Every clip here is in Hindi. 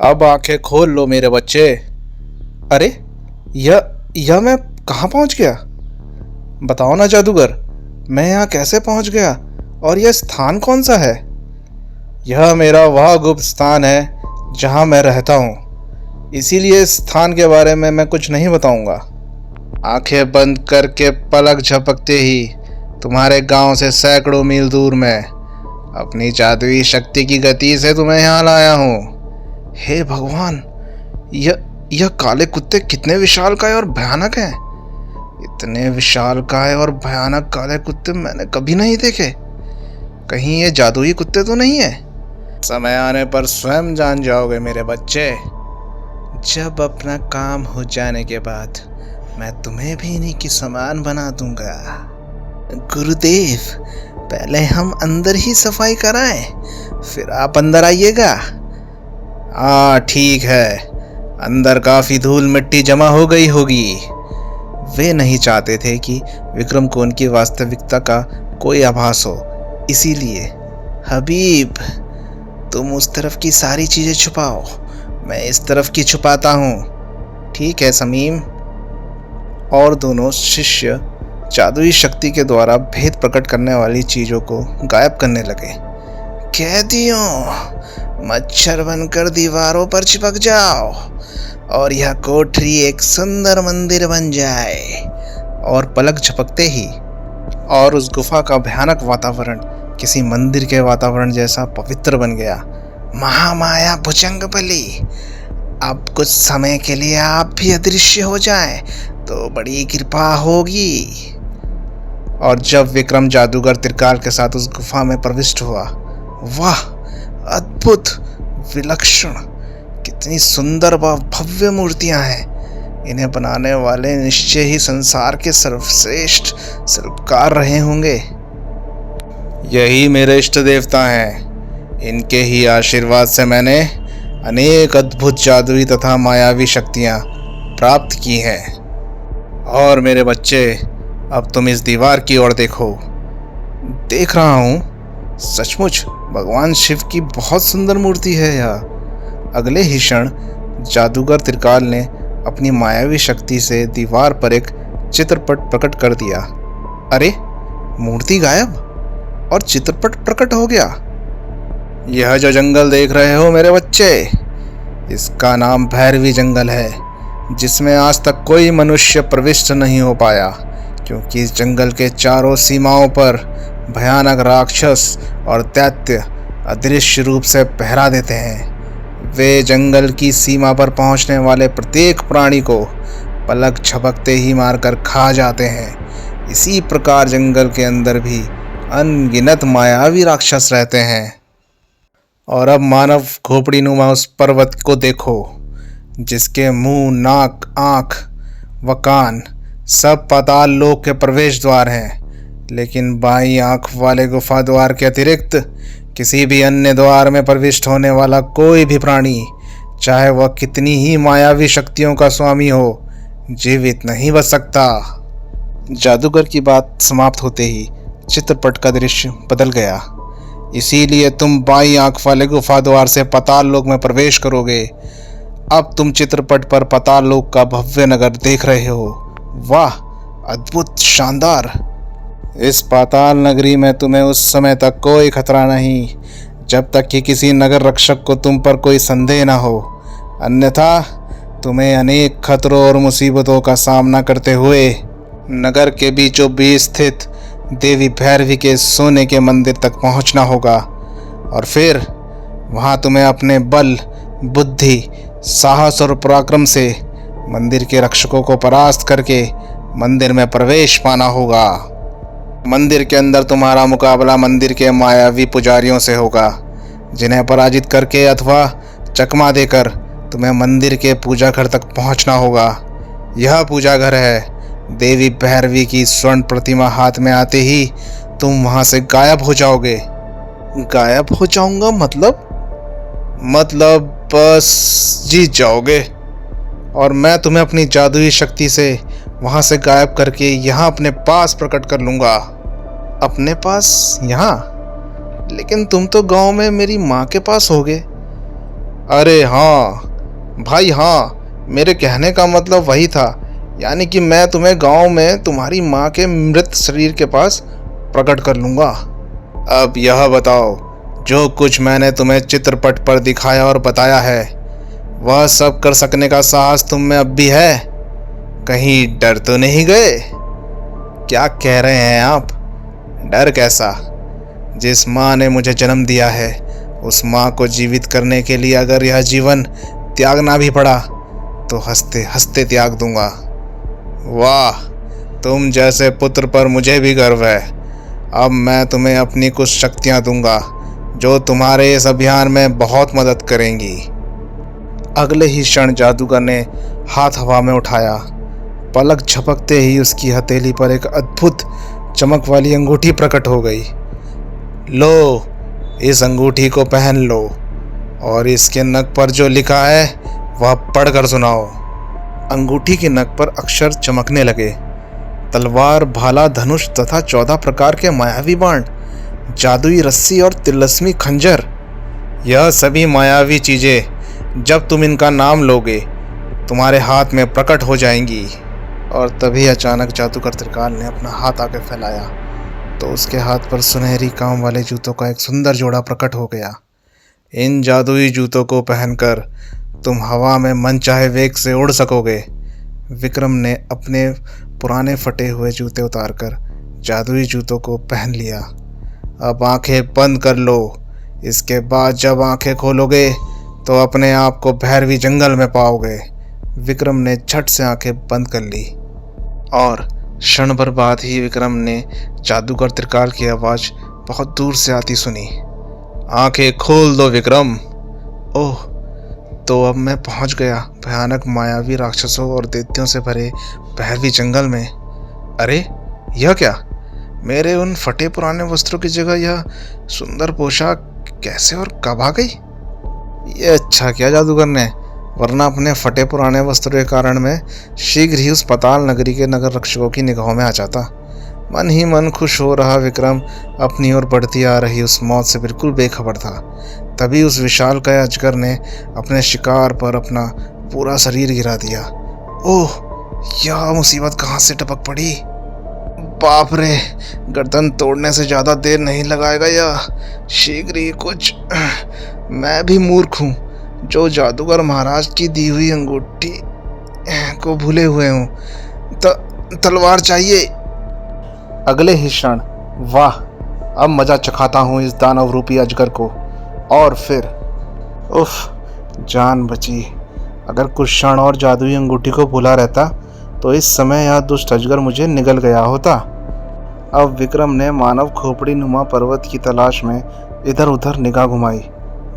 अब आंखें खोल लो मेरे बच्चे। अरे, यह मैं कहाँ पहुँच गया? बताओ ना जादूगर, मैं यहाँ कैसे पहुँच गया और यह स्थान कौन सा है? यह मेरा वह गुप्त स्थान है जहाँ मैं रहता हूँ, इसीलिए इस स्थान के बारे में मैं कुछ नहीं बताऊँगा। आंखें बंद करके पलक झपकते ही तुम्हारे गांव से सैकड़ों मील दूर मैं अपनी जादुई शक्ति की गति से तुम्हें यहाँ लाया हूँ। हे भगवान, यह काले कुत्ते कितने विशालकाय और भयानक हैं। इतने विशालकाय और भयानक काले कुत्ते मैंने कभी नहीं देखे। कहीं ये जादुई कुत्ते तो नहीं है? समय आने पर स्वयं जान जाओगे मेरे बच्चे। जब अपना काम हो जाने के बाद मैं तुम्हें भी इन्हीं की समान बना दूंगा। गुरुदेव, पहले हम अंदर ही सफाई कराएं, फिर आप अंदर आइएगा। हाँ ठीक है, अंदर काफी धूल मिट्टी जमा हो गई होगी। वे नहीं चाहते थे कि विक्रम को उनकी वास्तविकता का कोई आभास हो, इसीलिए हबीब, तुम उस तरफ की सारी चीजें छुपाओ, मैं इस तरफ की छुपाता हूँ। ठीक है समीम। और दोनों शिष्य जादुई शक्ति के द्वारा भेद प्रकट करने वाली चीजों को गायब करने लगे। कैदियों, मच्छर बनकर दीवारों पर चिपक जाओ और यह कोठरी एक सुंदर मंदिर बन जाए। और पलक झपकते ही और उस गुफा का भयानक वातावरण किसी मंदिर के वातावरण जैसा पवित्र बन गया। महामाया भुजंगबली, अब कुछ समय के लिए आप भी अदृश्य हो जाएं तो बड़ी कृपा होगी। और जब विक्रम जादूगर त्रिकाल के साथ उस गुफा में प्रविष्ट हुआ, वाह, अद्भुत, विलक्षण, कितनी सुंदर व भव्य मूर्तियां हैं। इन्हें बनाने वाले निश्चय ही संसार के सर्वश्रेष्ठ शिल्पकार रहे होंगे। यही मेरे इष्ट देवता हैं। इनके ही आशीर्वाद से मैंने अनेक अद्भुत जादुई तथा मायावी शक्तियां प्राप्त की हैं। और मेरे बच्चे, अब तुम इस दीवार की ओर देखो। देख रहा हूँ, सचमुच भगवान शिव की बहुत सुंदर मूर्ति है यह। अगले ही क्षण जादूगर त्रिकाल ने अपनी मायावी शक्ति से दीवार पर एक चित्रपट प्रकट कर दिया। अरे, मूर्ति गायब और चित्रपट प्रकट हो गया। यह जो जंगल देख रहे हो मेरे बच्चे, इसका नाम भैरवी जंगल है, जिसमें आज तक कोई मनुष्य प्रविष्ट नहीं हो पाया, क्योंकि इस जंगल के चारों सीमाओं पर भयानक राक्षस और दैत्य अदृश्य रूप से पहरा देते हैं। वे जंगल की सीमा पर पहुंचने वाले प्रत्येक प्राणी को पलक झपकते ही मारकर खा जाते हैं। इसी प्रकार जंगल के अंदर भी अनगिनत मायावी राक्षस रहते हैं। और अब मानव खोपड़ी नुमा उस पर्वत को देखो, जिसके मुंह, नाक, आँख व कान सब पाताल लोक के प्रवेश द्वार हैं, लेकिन बाईं आँख वाले गुफा द्वार के अतिरिक्त किसी भी अन्य द्वार में प्रविष्ट होने वाला कोई भी प्राणी, चाहे वह कितनी ही मायावी शक्तियों का स्वामी हो, जीवित नहीं बच सकता। जादूगर की बात समाप्त होते ही चित्रपट का दृश्य बदल गया। इसीलिए तुम बाईं आँख वाले गुफा द्वार से पाताल लोक में प्रवेश करोगे। अब तुम चित्रपट पर पाताल लोक का भव्य नगर देख रहे हो। वाह, अद्भुत, शानदार। इस पाताल नगरी में तुम्हें उस समय तक कोई खतरा नहीं, जब तक कि किसी नगर रक्षक को तुम पर कोई संदेह न हो। अन्यथा तुम्हें अनेक खतरों और मुसीबतों का सामना करते हुए नगर के बीचों बीच स्थित देवी भैरवी के सोने के मंदिर तक पहुंचना होगा। और फिर वहां तुम्हें अपने बल, बुद्धि, साहस और पराक्रम से मंदिर के रक्षकों को परास्त करके मंदिर में प्रवेश पाना होगा। मंदिर के अंदर तुम्हारा मुकाबला मंदिर के मायावी पुजारियों से होगा, जिन्हें पराजित करके अथवा चकमा देकर तुम्हें मंदिर के पूजा घर तक पहुंचना होगा। यह पूजा घर है। देवी भैरवी की स्वर्ण प्रतिमा हाथ में आते ही तुम वहां से गायब हो जाओगे। गायब हो जाऊंगा मतलब बस जीत जाओगे, और मैं तुम्हें अपनी जादुई शक्ति से वहां से गायब करके यहाँ अपने पास प्रकट कर लूँगा। अपने पास यहाँ? लेकिन तुम तो गांव में मेरी माँ के पास होगे। अरे हाँ भाई, हाँ, मेरे कहने का मतलब वही था। यानी कि मैं तुम्हें गांव में तुम्हारी माँ के मृत शरीर के पास प्रकट कर लूंगा। अब यह बताओ, जो कुछ मैंने तुम्हें चित्रपट पर दिखाया और बताया है, वह सब कर सकने का साहस तुम में अब भी है? कहीं डर तो नहीं गए? क्या कह रहे हैं आप? डर कैसा? जिस माँ ने मुझे जन्म दिया है, उस माँ को जीवित करने के लिए अगर यह जीवन त्यागना भी पड़ा तो हंसते हंसते त्याग दूंगा। वाह, तुम जैसे पुत्र पर मुझे भी गर्व है। अब मैं तुम्हें अपनी कुछ शक्तियां दूंगा जो तुम्हारे इस अभियान में बहुत मदद करेंगी। अगले ही क्षण जादूगर ने हाथ हवा में उठाया। पलक झपकते ही उसकी हथेली पर एक अद्भुत चमक वाली अंगूठी प्रकट हो गई। लो, इस अंगूठी को पहन लो और इसके नक पर जो लिखा है वह पढ़कर सुनाओ। अंगूठी के नक पर अक्षर चमकने लगे। तलवार, भाला, धनुष तथा 14 प्रकार के मायावी बाण, जादुई रस्सी और तिलस्मी खंजर। यह सभी मायावी चीजें जब तुम इनका नाम लोगे तुम्हारे हाथ में प्रकट हो जाएंगी। और तभी अचानक जादूगर त्रिकाल ने अपना हाथ आगे फैलाया तो उसके हाथ पर सुनहरी काम वाले जूतों का एक सुंदर जोड़ा प्रकट हो गया। इन जादुई जूतों को पहनकर तुम हवा में मनचाहे वेग से उड़ सकोगे। विक्रम ने अपने पुराने फटे हुए जूते उतारकर जादुई जूतों को पहन लिया। अब आंखें बंद कर लो। इसके बाद जब आंखें खोलोगे तो अपने आप को भैरवी जंगल में पाओगे। विक्रम ने झट से आंखें बंद कर ली और क्षण भर बाद ही विक्रम ने जादूगर त्रिकाल की आवाज बहुत दूर से आती सुनी। आंखें खोल दो विक्रम। ओह, तो अब मैं पहुंच गया भयानक मायावी राक्षसों और दैत्यों से भरे भैरवी जंगल में। अरे यह क्या? मेरे उन फटे पुराने वस्त्रों की जगह यह सुंदर पोशाक कैसे और कब आ गई? ये अच्छा किया जादूगर ने, वरना अपने फटे पुराने वस्त्रों के कारण मैं शीघ्र ही उस पाताल नगरी के नगर रक्षकों की निगाहों में आ जाता। मन ही मन खुश हो रहा विक्रम अपनी ओर बढ़ती आ रही उस मौत से बिल्कुल बेखबर था। तभी उस विशालकाय अजगर ने अपने शिकार पर अपना पूरा शरीर गिरा दिया। ओह, यह मुसीबत कहाँ से टपक पड़ी? बाप रे, गर्दन तोड़ने से ज़्यादा देर नहीं लगाएगा यह, शीघ्र ही कुछ। मैं भी मूर्ख हूँ जो जादूगर महाराज की दी हुई अंगूठी को भूले हुए हूँ। तलवार चाहिए। अगले ही क्षण, वाह, अब मजा चखाता हूँ इस दानव रूपी अजगर को। और फिर उफ, जान बची। अगर कुछ क्षण और जादुई अंगूठी को भुला रहता तो इस समय यह दुष्ट अजगर मुझे निगल गया होता। अब विक्रम ने मानव खोपड़ी नुमा पर्वत की तलाश में इधर उधर निगाह घुमाई।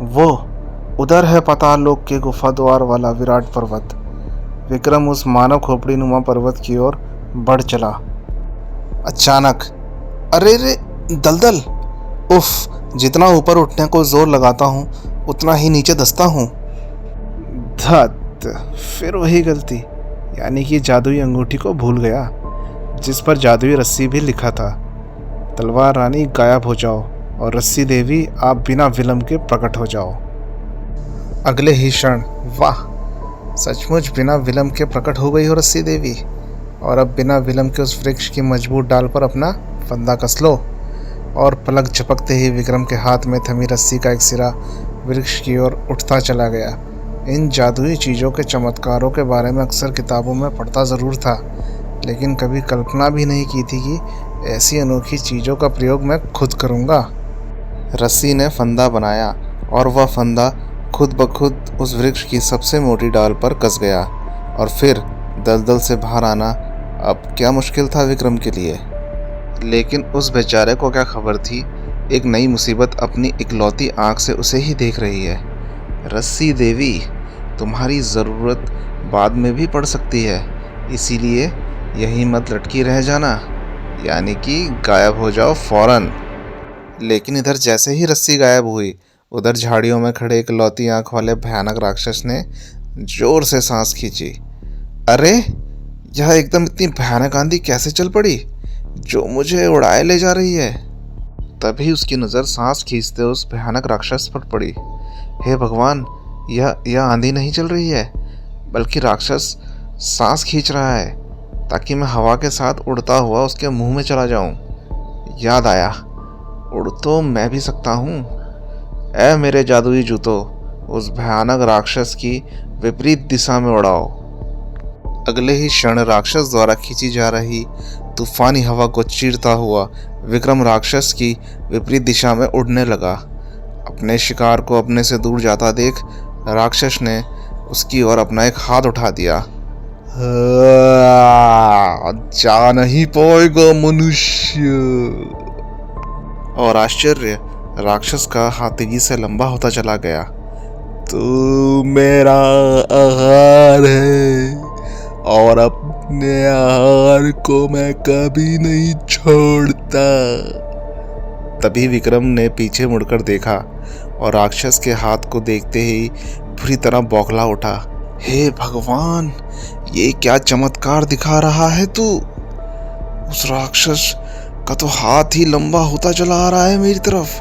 वो उधर है पाताल लोक के गुफा द्वार वाला विराट पर्वत। विक्रम उस मानव खोपड़ी नुमा पर्वत की ओर बढ़ चला। अचानक, अरे रे, दलदल! उफ, जितना ऊपर उठने को जोर लगाता हूँ उतना ही नीचे धंसता हूँ। धत, फिर वही गलती, यानी कि जादुई अंगूठी को भूल गया जिस पर जादुई रस्सी भी लिखा था। तलवार रानी गायब हो जाओ और रस्सी देवी आप बिना विलंब के प्रकट हो जाओ। अगले ही क्षण, वाह, सचमुच बिना विलंब के प्रकट हो गई हो रस्सी देवी। और अब बिना विलंब के उस वृक्ष की मजबूत डाल पर अपना फंदा कस लो। और पलक झपकते ही विक्रम के हाथ में थमी रस्सी का एक सिरा वृक्ष की ओर उठता चला गया। इन जादुई चीज़ों के चमत्कारों के बारे में अक्सर किताबों में पढ़ता ज़रूर था, लेकिन कभी कल्पना भी नहीं की थी कि ऐसी अनोखी चीज़ों का प्रयोग मैं खुद करूँगा। रस्सी ने फंदा बनाया और वह फंदा खुद ब खुद उस वृक्ष की सबसे मोटी डाल पर कस गया। और फिर दलदल से बाहर आना अब क्या मुश्किल था विक्रम के लिए। लेकिन उस बेचारे को क्या खबर थी, एक नई मुसीबत अपनी इकलौती आंख से उसे ही देख रही है। रस्सी देवी, तुम्हारी ज़रूरत बाद में भी पड़ सकती है, इसीलिए यहीं मत लटकी रह जाना, यानी कि गायब हो जाओ फौरन। लेकिन इधर जैसे ही रस्सी गायब हुई, उधर झाड़ियों में खड़े इकलौती आंख वाले भयानक राक्षस ने जोर से सांस खींची। अरे, यह एकदम इतनी भयानक आंधी कैसे चल पड़ी जो मुझे उड़ाए ले जा रही है? तभी उसकी नज़र सांस खींचते उस भयानक राक्षस पर पड़ी। हे भगवान, यह आंधी नहीं चल रही है, बल्कि राक्षस सांस खींच रहा है ताकि मैं हवा के साथ उड़ता हुआ उसके मुंह में चला जाऊं। याद आया, उड़ तो मैं भी सकता हूँ। ऐ मेरे जादुई जूतों, उस भयानक राक्षस की विपरीत दिशा में उड़ाओ। अगले ही क्षण राक्षस द्वारा खींची जा रही तूफानी हवा को चीरता हुआ विक्रम राक्षस की विपरीत दिशा में उड़ने लगा। अपने शिकार को अपने से दूर जाता देख राक्षस ने उसकी ओर अपना एक हाथ उठा दिया। जा नहीं पाएगा मनुष्य। और आश्चर्य, राक्षस का हाथ तेजी से लंबा होता चला गया। तू मेरा आहार है और अपने आहार को मैं कभी नहीं छोड़ता। तभी विक्रम ने पीछे मुड़कर देखा और राक्षस के हाथ को देखते ही पूरी तरह बौखला उठा। हे भगवान, ये क्या चमत्कार दिखा रहा है तू? उस राक्षस का तो हाथ ही लंबा होता चला आ रहा है मेरी तरफ।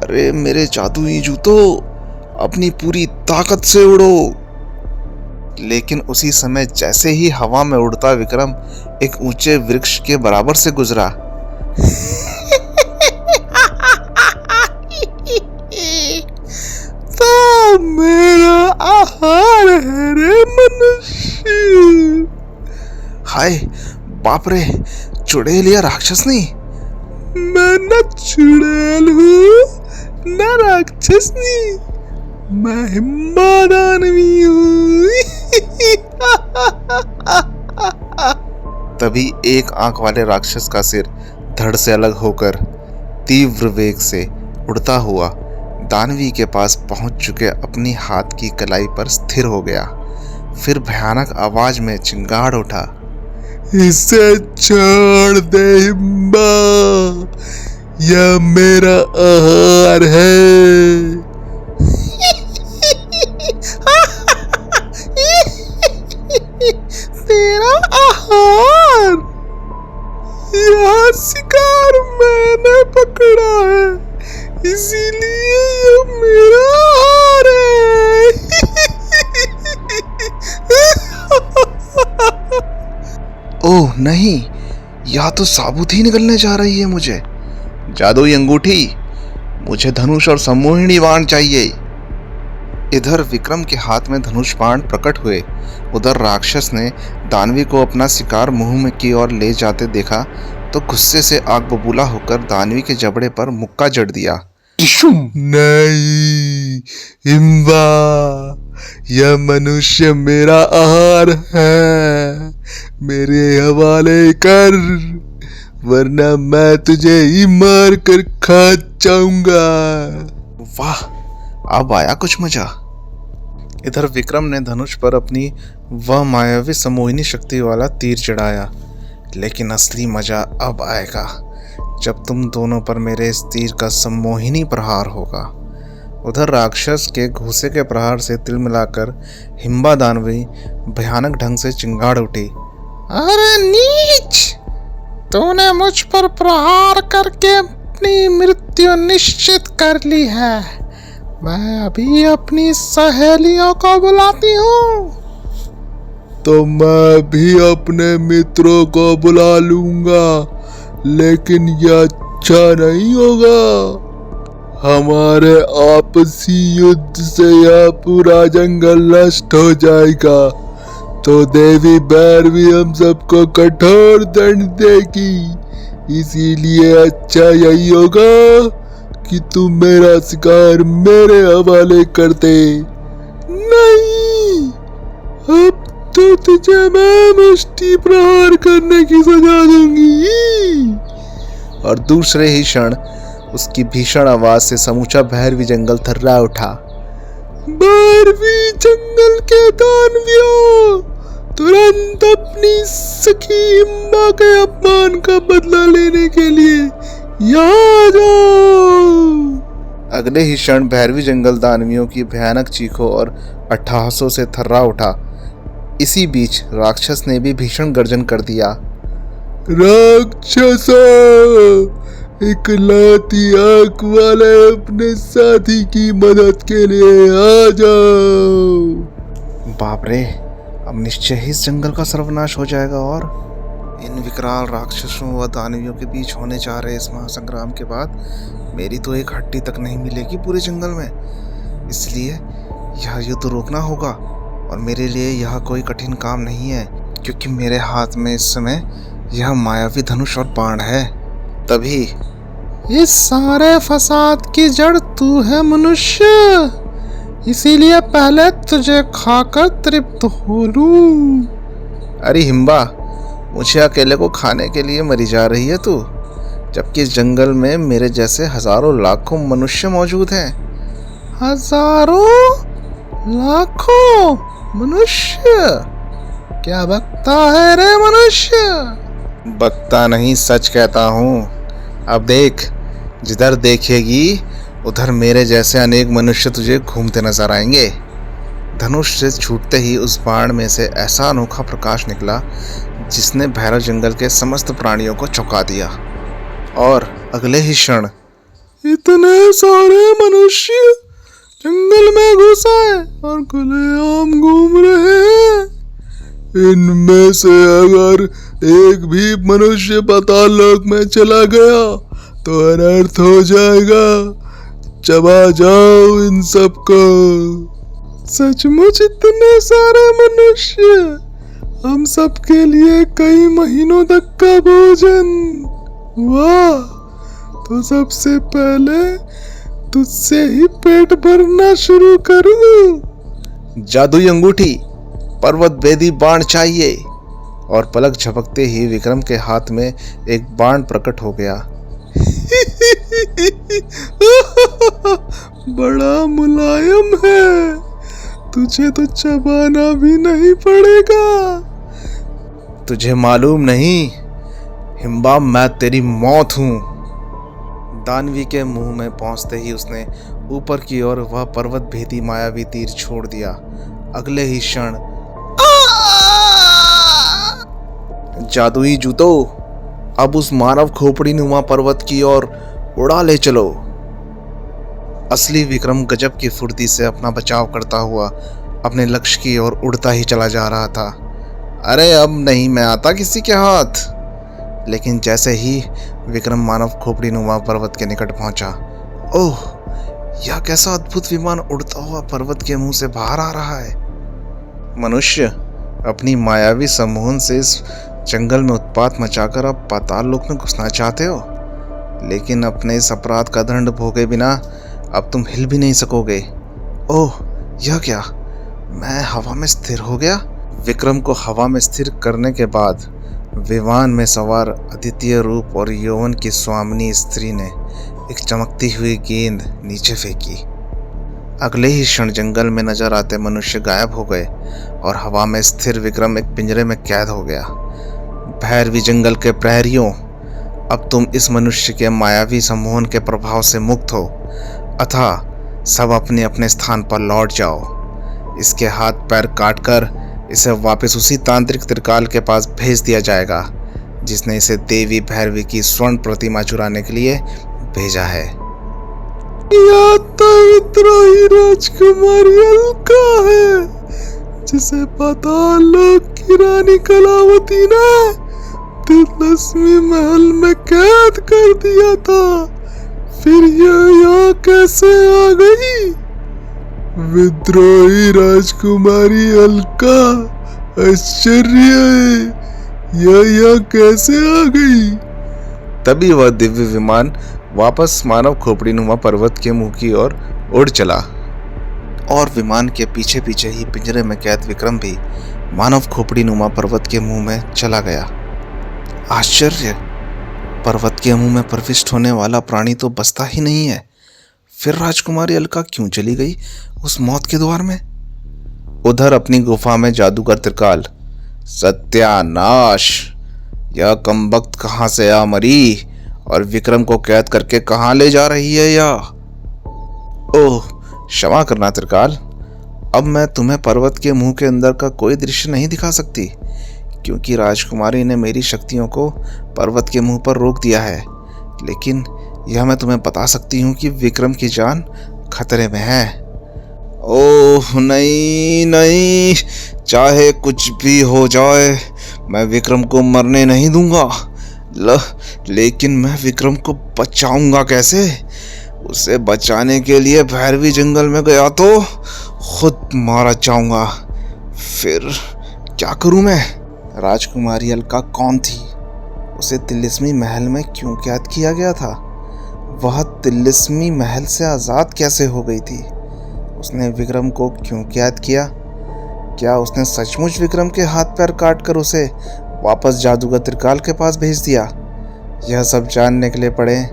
अरे मेरे जादुई जूतों, अपनी पूरी ताकत से उड़ो। लेकिन उसी समय जैसे ही हवा में उड़ता विक्रम एक ऊंचे वृक्ष के बराबर से गुजरा। तो मेरा आहार है रे मनुष्य। हाय बाप रे, चुड़ैल या राक्षस नहीं। मैं न चुड़ैल हूँ न राक्षस नहीं, मैं हिम्बा दानवी हूँ। तभी एक आंख वाले राक्षस का सिर धड़ से अलग होकर तीव्र वेग से उड़ता हुआ दानवी के पास पहुंच चुके अपनी हाथ की कलाई पर स्थिर हो गया। फिर भयानक आवाज में चिंगाड़ उठा, इसे छोड़ दे हिम्बा, यह मेरा आहार है। तेरा आहार? यह शिकार मैंने पकड़ा है, इसीलिए यह मेरा आहार है। ओह नहीं, यह तो साबुत ही निकलने जा रही है मुझे। जादुई अंगूठी, मुझे धनुष और सम्मोहिनी बाण चाहिए। इधर विक्रम के हाथ में धनुष बाण प्रकट हुए, उधर राक्षस ने दानवी को अपना शिकार मुंह में की ओर ले जाते देखा तो गुस्से से आग बबूला होकर दानवी के जबड़े पर मुक्का जड़ दिया। नहीं हिम्बा, यह मनुष्य मेरा आहार है, मेरे हवाले कर, वरना मैं तुझे ही मार कर खा जाऊंगा। वाह, अब आया कुछ मजा। इधर विक्रम ने धनुष पर अपनी वह मायावी सम्मोहिनी शक्ति वाला तीर चढ़ाया, लेकिन असली मजा अब आएगा जब तुम दोनों पर मेरे इस तीर का सम्मोहिनी प्रहार होगा। उधर राक्षस के घूसे के प्रहार से तिल मिलाकर हिम्बा दानवी भयानक ढंग से चिंगाड़ उठी। अरे नीच, तूने मुझ पर प्रहार करके अपनी मृत्यु निश्चित कर ली है। मैं अभी अपनी सहेलियों को बुलाती हूँ। तो मैं भी अपने मित्रों को बुला लूंगा, लेकिन यह अच्छा नहीं होगा। हमारे आपसी युद्ध से यह पूरा जंगल नष्ट हो जाएगा, तो देवी भैरवी हम सबको कठोर दंड देगी। इसीलिए अच्छा यही होगा कि तुम मेरा शिकार मेरे हवाले कर दे। नहीं, अब तो तुझे मैं मुष्टि प्रहार करने की सजा दूंगी। और दूसरे ही क्षण उसकी भीषण आवाज से समूचा भैरवी जंगल थर्रा उठा। भैरवी जंगल के दानवियों, तुरंत अपनी सखी हिम्बा के अपमान का बदला लेने के लिए यहाँ जाओ। अगले ही क्षण भैरवी जंगल दानवियों की भयानक चीखों और अट्टहासों से थर्रा उठा। इसी बीच राक्षस ने भी भीषण गर्जन कर दिया। राक्षसों, इकलौती आंख वाले अपने साथी की मदद के लिए आ जाओ। बाप रे, अब निश्चय ही इस जंगल का सर्वनाश हो जाएगा। और इन विकराल राक्षसों व दानवियों के बीच होने जा रहे इस महासंग्राम के बाद मेरी तो एक हड्डी तक नहीं मिलेगी पूरे जंगल में। इसलिए यह युद्ध रोकना होगा और मेरे लिए यह कोई कठिन काम नहीं है, क्योंकि मेरे हाथ में इस समय यह मायावी धनुष और बाण है। तभी इस सारे फसाद की जड़ तू है मनुष्य, इसीलिए पहले तुझे खाकर तृप्त हो लूं। अरे हिम्बा, मुझे अकेले को खाने के लिए मरी जा रही है तू, जबकि इस जंगल में मेरे जैसे हजारों लाखों मनुष्य मौजूद हैं। हजारों लाखों मनुष्य? क्या बकता है रे मनुष्य? बकता नहीं, सच कहता हूँ। अब देख, जिधर देखेगी उधर मेरे जैसे अनेक मनुष्य तुझे घूमते नजर आएंगे। धनुष से छूटते ही उस बाण में से ऐसा अनोखा प्रकाश निकला जिसने भैरव जंगल के समस्त प्राणियों को चौंका दिया। और अगले ही क्षण इतने सारे मनुष्य जंगल में घुस आए और खुलेआम घूम रहे हैं। इनमें से अगर एक भी मनुष्य पाताल लोक में चला गया तो अनर्थ हो जाएगा। चबा जाओ इन सबको। सचमुच इतने सारे मनुष्य, हम सबके लिए कई महीनों तक का भोजन। वाह, तो सबसे पहले तुझसे ही पेट भरना शुरू करूं। जादुई अंगूठी, पर्वत भेदी बाण चाहिए। और पलक झपकते ही विक्रम के हाथ में एक बाण प्रकट हो गया। बड़ा मुलायम है, तुझे तो चबाना भी नहीं पड़ेगा। तुझे मालूम नहीं हिम्बा, मैं तेरी मौत हूं। दानवी के मुंह में पहुंचते ही उसने ऊपर की ओर वह पर्वत भेदी मायावी तीर छोड़ दिया। अगले ही क्षण जादुई जूतों, अब उस मानव खोपड़ी नुमा पर्वत की ओर उड़ा ले चलो। असली विक्रम गजब की फुर्ती से अपना बचाव करता हुआ अपने लक्ष्य की ओर उड़ता ही चला जा रहा था। अरे अब नहीं मैं आता किसी के हाथ। लेकिन जैसे ही विक्रम मानव खोपड़ी नुमा पर्वत के निकट पहुंचा, ओह, यह कैसा अद्भुत विमान उड़ता हुआ पर्वत के मुंह से बाहर आ रहा है। मनुष्य अपनी मायावी सम्मोहन से इस जंगल में उत्पात मचाकर अब पाताल लोक में घुसना चाहते हो, लेकिन अपने इस अपराध का दंड भोगे बिना अब तुम हिल भी नहीं सकोगे। ओह, यह क्या, मैं हवा में स्थिर हो गया। विक्रम को हवा में स्थिर करने के बाद विमान में सवार अद्वितीय रूप और यौवन की स्वामिनी स्त्री ने एक चमकती हुई गेंद नीचे फेंकी। अगले ही क्षण जंगल में नजर आते मनुष्य गायब हो गए और हवा में स्थिर विक्रम एक पिंजरे में कैद हो गया। भैरवी जंगल के प्रहरियों, अब तुम इस मनुष्य के मायावी सम्मोहन के प्रभाव से मुक्त हो, अतः सब अपने अपने स्थान पर लौट जाओ। इसके हाथ पैर काटकर इसे वापस उसी तांत्रिक त्रिकाल के पास भेज दिया जाएगा जिसने इसे देवी भैरवी की स्वर्ण प्रतिमा चुराने के लिए भेजा है। यह तो विद्रोही राजकुमारी अलका है, जिसे पाताल लोक की रानी कलावती ने तिलस्मी महल में कैद कर दिया था। फिर यह यहाँ कैसे आ गई? विद्रोही राजकुमारी अलका, आश्चर्य है, यह यहाँ कैसे आ गई? तभी वह दिव्य विमान वापस मानव खोपड़ी नुमा पर्वत के मुंह की ओर उड़ चला और विमान के पीछे पीछे ही पिंजरे में कैद विक्रम भी मानव खोपड़ी नुमा पर्वत के मुंह में चला गया। आश्चर्य, पर्वत के मुंह में प्रविष्ट होने वाला प्राणी तो बसता ही नहीं है। फिर राजकुमारी अलका क्यों चली गई उस मौत के द्वार में? उधर अपनी गुफा में जादूगर त्रिकाल, सत्यानाश, यह कमबख्त कहां से आ मरी और विक्रम को कैद करके कहां ले जा रही है यह? ओह, क्षमा करना त्रिकाल, अब मैं तुम्हें पर्वत के मुंह के अंदर का कोई दृश्य नहीं दिखा सकती, क्योंकि राजकुमारी ने मेरी शक्तियों को पर्वत के मुंह पर रोक दिया है। लेकिन यह मैं तुम्हें बता सकती हूँ कि विक्रम की जान खतरे में है। ओह नहीं नहीं, चाहे कुछ भी हो जाए मैं विक्रम को मरने नहीं दूंगा। लेकिन मैं विक्रम को बचाऊंगा कैसे? उसे बचाने के लिए भैरवी जंगल में गया तो खुद मारा जाऊंगा। फिर क्या करूं मैं? राजकुमारी अलका कौन थी? उसे तिलिस्मी महल में क्यों कैद किया गया था? वह तिलिस्मी महल से आज़ाद कैसे हो गई थी? उसने विक्रम को क्यों कैद किया? क्या उसने सचमुच विक्रम के हाथ पैर काट कर उसे वापस जादूगर त्रिकाल के पास भेज दिया? यह सब जानने के लिए पढ़ें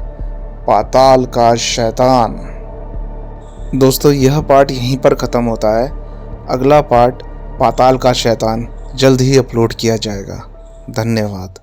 पाताल का शैतान। दोस्तों, यह पार्ट यहीं पर ख़त्म होता है। अगला पार्ट पाताल का शैतान जल्द ही अपलोड किया जाएगा। धन्यवाद।